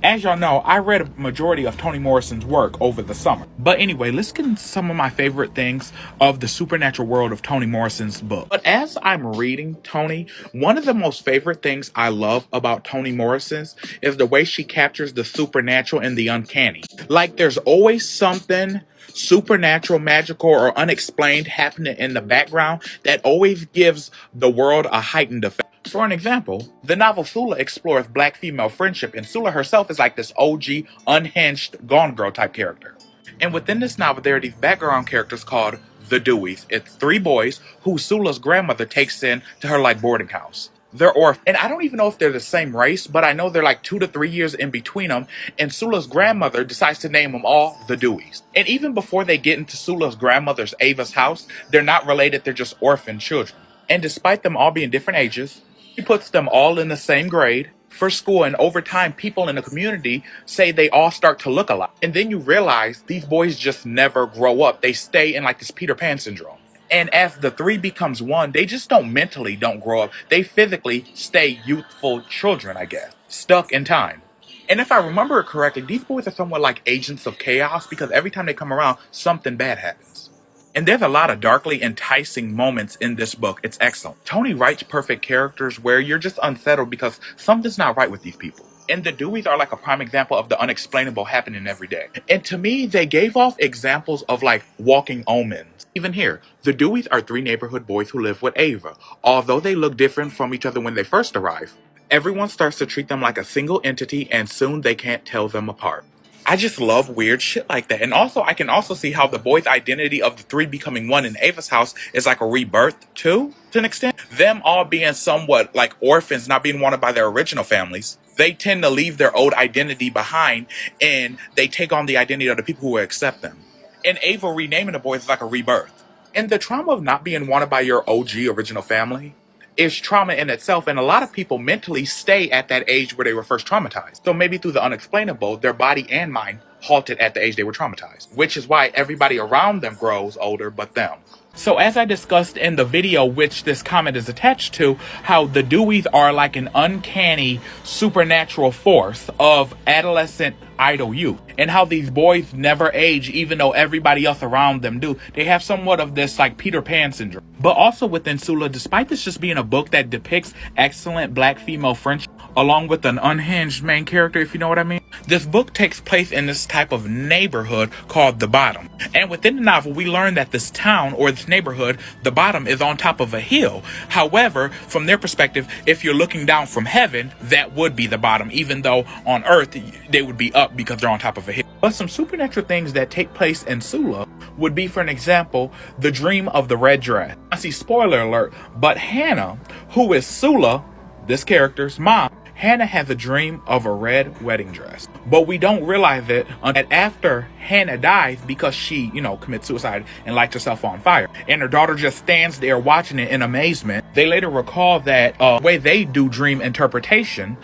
As y'all know, I read a majority of Toni Morrison's work over the summer. But anyway, let's get into some of my favorite things of the supernatural world of Toni Morrison's book. But as I'm reading Toni, one of the most favorite things I love about Toni Morrison's is the way she captures the supernatural and the uncanny. Like there's always something supernatural, magical, or unexplained happening in the background that always gives the world a heightened effect. For an example, the novel Sula explores black female friendship, and Sula herself is like this OG, unhinged, gone girl type character. And within this novel, there are these background characters called the Deweys. It's three boys who Sula's grandmother takes in to her like boarding house. They're orphans, and I don't even know if they're the same race, but I know they're like 2 to 3 years in between them, and Sula's grandmother decides to name them all the Deweys. And even before they get into Sula's grandmother's Ava's house, they're not related, they're just orphan children. And despite them all being different ages, he puts them all in the same grade for school, and over time, people in the community say they all start to look alike. And then you realize these boys just never grow up. They stay in like this Peter Pan syndrome. And as the three becomes one, they just don't grow up. They physically stay youthful children, I guess, stuck in time. And if I remember it correctly, these boys are somewhat like agents of chaos because every time they come around, something bad happens. And there's a lot of darkly enticing moments in this book. It's excellent. Toni writes perfect characters where you're just unsettled because something's not right with these people. And the Deweys are like a prime example of the unexplainable happening every day. And to me, they gave off examples of like walking omens. Even here, the Deweys are 3 neighborhood boys who live with Ava. Although they look different from each other when they first arrive, everyone starts to treat them like a single entity, and soon they can't tell them apart. I just love weird shit like that. And also, I can also see how the boys' identity of the 3 becoming one in Ava's house is like a rebirth too, to an extent. Them all being somewhat like orphans, not being wanted by their original families. They tend to leave their old identity behind, and they take on the identity of the people who accept them. And Ava renaming the boys is like a rebirth. And the trauma of not being wanted by your OG original family is trauma in itself, and a lot of people mentally stay at that age where they were first traumatized. So maybe through the unexplainable, their body and mind halted at the age they were traumatized, which is why everybody around them grows older but them. So as I discussed in the video which this comment is attached to, how the Deweys are like an uncanny supernatural force of adolescent idle youth, and how these boys never age even though everybody else around them do. They have somewhat of this like Peter Pan syndrome. But also within Sula, despite this just being a book that depicts excellent black female friendship along with an unhinged main character, if you know what I mean, this book takes place in this type of neighborhood called The Bottom. And within the novel, we learn that this town or this neighborhood, The Bottom, is on top of a hill. However, from their perspective, if you're looking down from heaven, that would be the bottom, even though on earth they would be up because they're on top of a hill. But some supernatural things that take place in Sula would be, for an example, the dream of the red dress. I see, spoiler alert, but Hannah, who is Sula, this character's mom, Hannah has a dream of a red wedding dress. But we don't realize it until after Hannah dies because she, commits suicide and lights herself on fire. And her daughter just stands there watching it in amazement. They later recall that the way they do dream interpretation,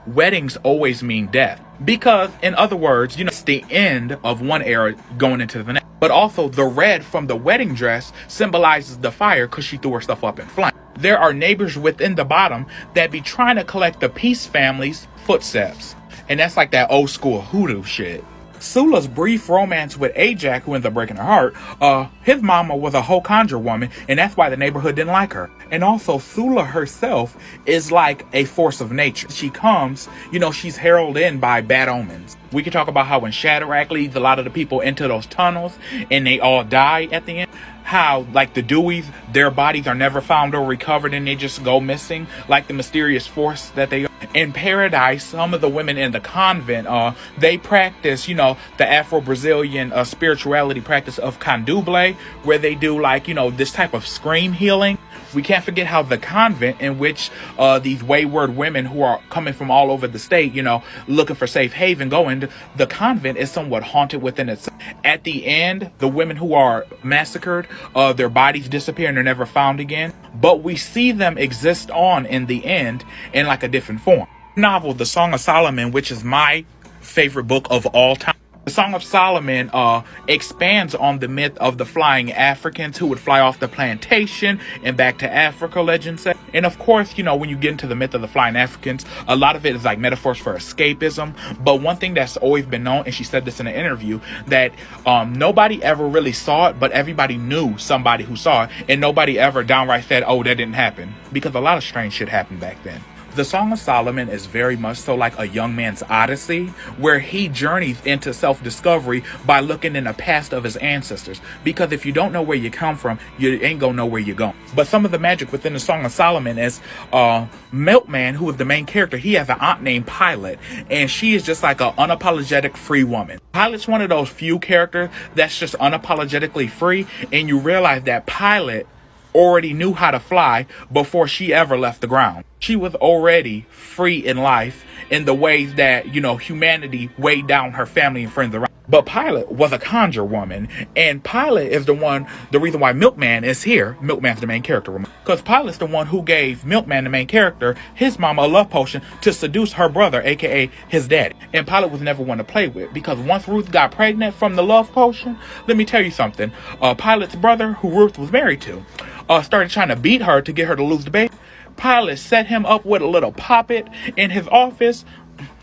weddings always mean death. Because, in other words, it's the end of one era going into the next. But also, the red from the wedding dress symbolizes the fire because she threw herself up in flames. There are neighbors within The Bottom that be trying to collect the Peace family's footsteps. And that's like that old school Hoodoo shit. Sula's brief romance with Ajak, who ends up breaking her heart, his mama was a whole conjure woman, and that's why the neighborhood didn't like her. And also, Sula herself is like a force of nature. She comes, she's heralded in by bad omens. We could talk about how when Shadrach leads a lot of the people into those tunnels, and they all die at the end. How, like the Deweys, their bodies are never found or recovered and they just go missing, like the mysterious force that they are. In Paradise, some of the women in the convent, they practice, the Afro-Brazilian spirituality practice of candomblé, where they do like, this type of scream healing. We can't forget how the convent, in which these wayward women who are coming from all over the state, looking for safe haven, the convent is somewhat haunted within itself. At the end, the women who are massacred, their bodies disappear and they're never found again. But we see them exist on in the end in like a different form. Novel, The Song of Solomon, which is my favorite book of all time. The Song of Solomon expands on the myth of the flying Africans who would fly off the plantation and back to Africa, legend says. And of course, you know, when you get into the myth of the flying Africans, a lot of it is like metaphors for escapism. But one thing that's always been known, and she said this in an interview, that nobody ever really saw it, but everybody knew somebody who saw it, and nobody ever downright said, oh, that didn't happen, because a lot of strange shit happened back then. The Song of Solomon is very much so like a young man's odyssey, where he journeys into self-discovery by looking in the past of his ancestors. Because if you don't know where you come from, you ain't gonna know where you're going. But some of the magic within the Song of Solomon is Milkman, who is the main character. He has an aunt named Pilot, and she is just like an unapologetic free woman. Pilot's one of those few characters that's just unapologetically free, and you realize that Pilot already knew how to fly before she ever left the ground. She was already free in life in the ways that, you know, humanity weighed down her family and friends around. But Pilot was a conjure woman, and Pilot is the reason why Milkman is here. Milkman's the main character, because Pilot's the one who gave Milkman, the main character, his mama a love potion to seduce her brother, aka his daddy. And Pilot was never one to play with, because once Ruth got pregnant from the love potion, let me tell you something, Pilot's brother, who Ruth was married to, started trying to beat her to get her to lose the baby. Pilot set him up with a little puppet in his office,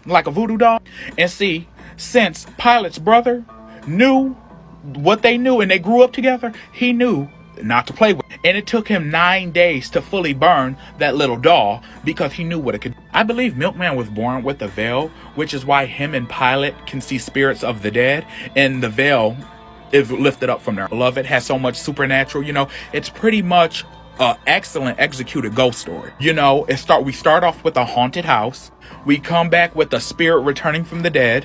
like a voodoo doll. And see, since Pilot's brother knew what they knew and they grew up together, he knew not to play with it. And it took him 9 days to fully burn that little doll because he knew what it could do. I believe Milkman was born with a veil, which is why him and Pilot can see spirits of the dead, and the veil is lifted up from there. I love it. Has so much supernatural, you know. It's pretty much excellent executed ghost story. You know, we start off with a haunted house. We come back with a spirit returning from the dead,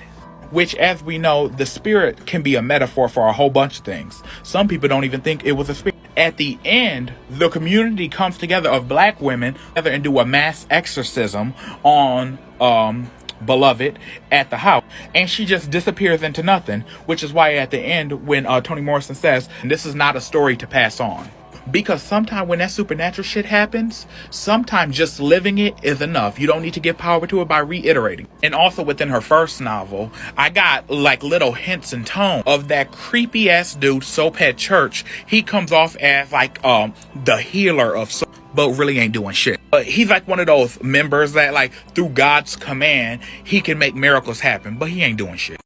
which, as we know, the spirit can be a metaphor for a whole bunch of things. Some people don't even think it was a spirit. At the end, the community comes together of black women together and do a mass exorcism on Beloved at the house, and she just disappears into nothing, which is why at the end, when Toni Morrison says, this is not a story to pass on. Because sometimes when that supernatural shit happens, sometimes just living it is enough. You don't need to give power to it by reiterating. And also within her first novel, I got like little hints and tone of that creepy ass dude, Soaphead Church. He comes off as like the healer of soul, but really ain't doing shit. But he's like one of those members that like through God's command, he can make miracles happen, but he ain't doing shit.